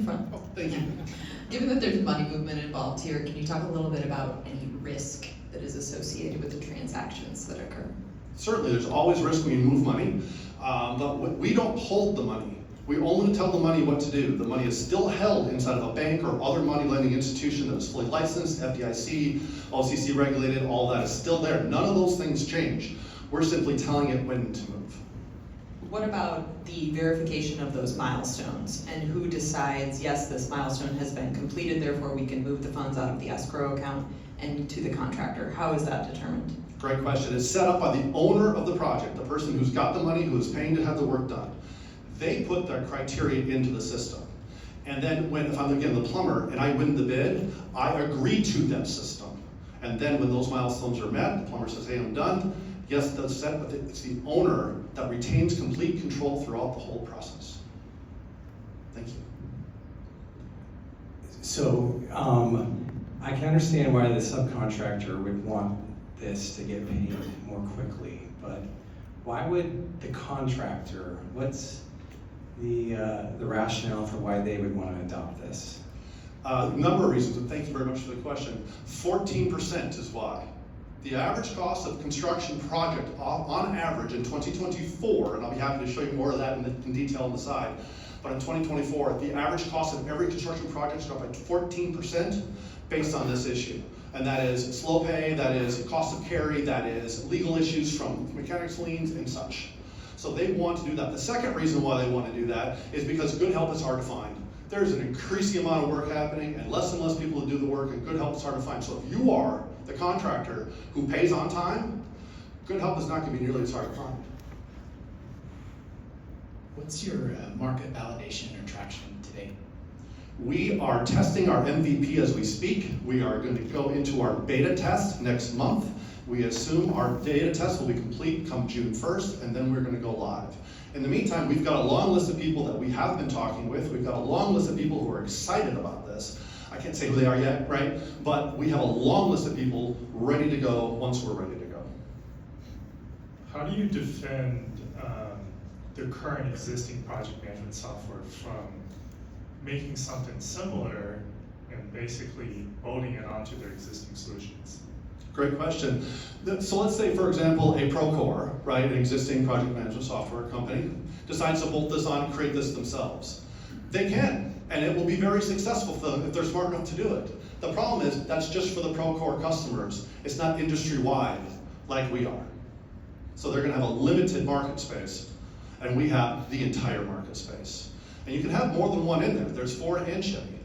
the front. Oh, thank you. Given that there's money movement involved here, can you talk a little bit about any risk that is associated with the transactions that occur? Certainly, there's always risk when you move money, but we don't hold the money. We only tell the money what to do. The money is still held inside of a bank or other money lending institution that is fully licensed, FDIC, OCC regulated, all that is still there. None of those things change. We're simply telling it when to move. What about the verification of those milestones, and who decides, yes, this milestone has been completed, therefore we can move the funds out of the escrow account and to the contractor? How is that determined? Great question. It's set up by the owner of the project, the person who's got the money, who is paying to have the work done. They put their criteria into the system. And then if I'm again the plumber and I win the bid, I agree to that system. And then when those milestones are met, the plumber says, hey, I'm done. Yes, that's set, but it's the owner that retains complete control throughout the whole process. Thank you. So I can understand why the subcontractor would want this to get paid more quickly, but why would the contractor, what's the rationale for why they would want to adopt this? A number of reasons, and thank you very much for the question. 14% is why. The average cost of construction project on average in 2024, and I'll be happy to show you more of that in detail on the side, but in 2024, the average cost of every construction project is dropped by 14% based on this issue. And that is slow pay, that is cost of carry, that is legal issues from mechanics liens and such. So they want to do that. The second reason why they want to do that is because good help is hard to find. There's an increasing amount of work happening and less people to do the work, and good help is hard to find. So if you are the contractor who pays on time, good help is not going to be nearly as hard to find. What's your market validation or traction today? We are testing our MVP as we speak. We are going to go into our beta test next month. We assume our beta test will be complete come June 1st, and then we're going to go live. In the meantime, we've got a long list of people that we have been talking with. We've got a long list of people who are excited about this. I can't say who they are yet, right? But we have a long list of people ready to go once we're ready to go. How do you defend the current existing project management software from making something similar and basically bolting it onto their existing solutions? Great question. So let's say, for example, a Procore, right, an existing project management software company, decides to bolt this on and create this themselves. They can, and it will be very successful for them if they're smart enough to do it. The problem is that's just for the Procore customers. It's not industry-wide like we are. So they're going to have a limited market space, and we have the entire market space. And you can have more than one in there. There's Ford and Chevy.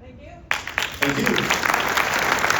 Thank you. Thank you.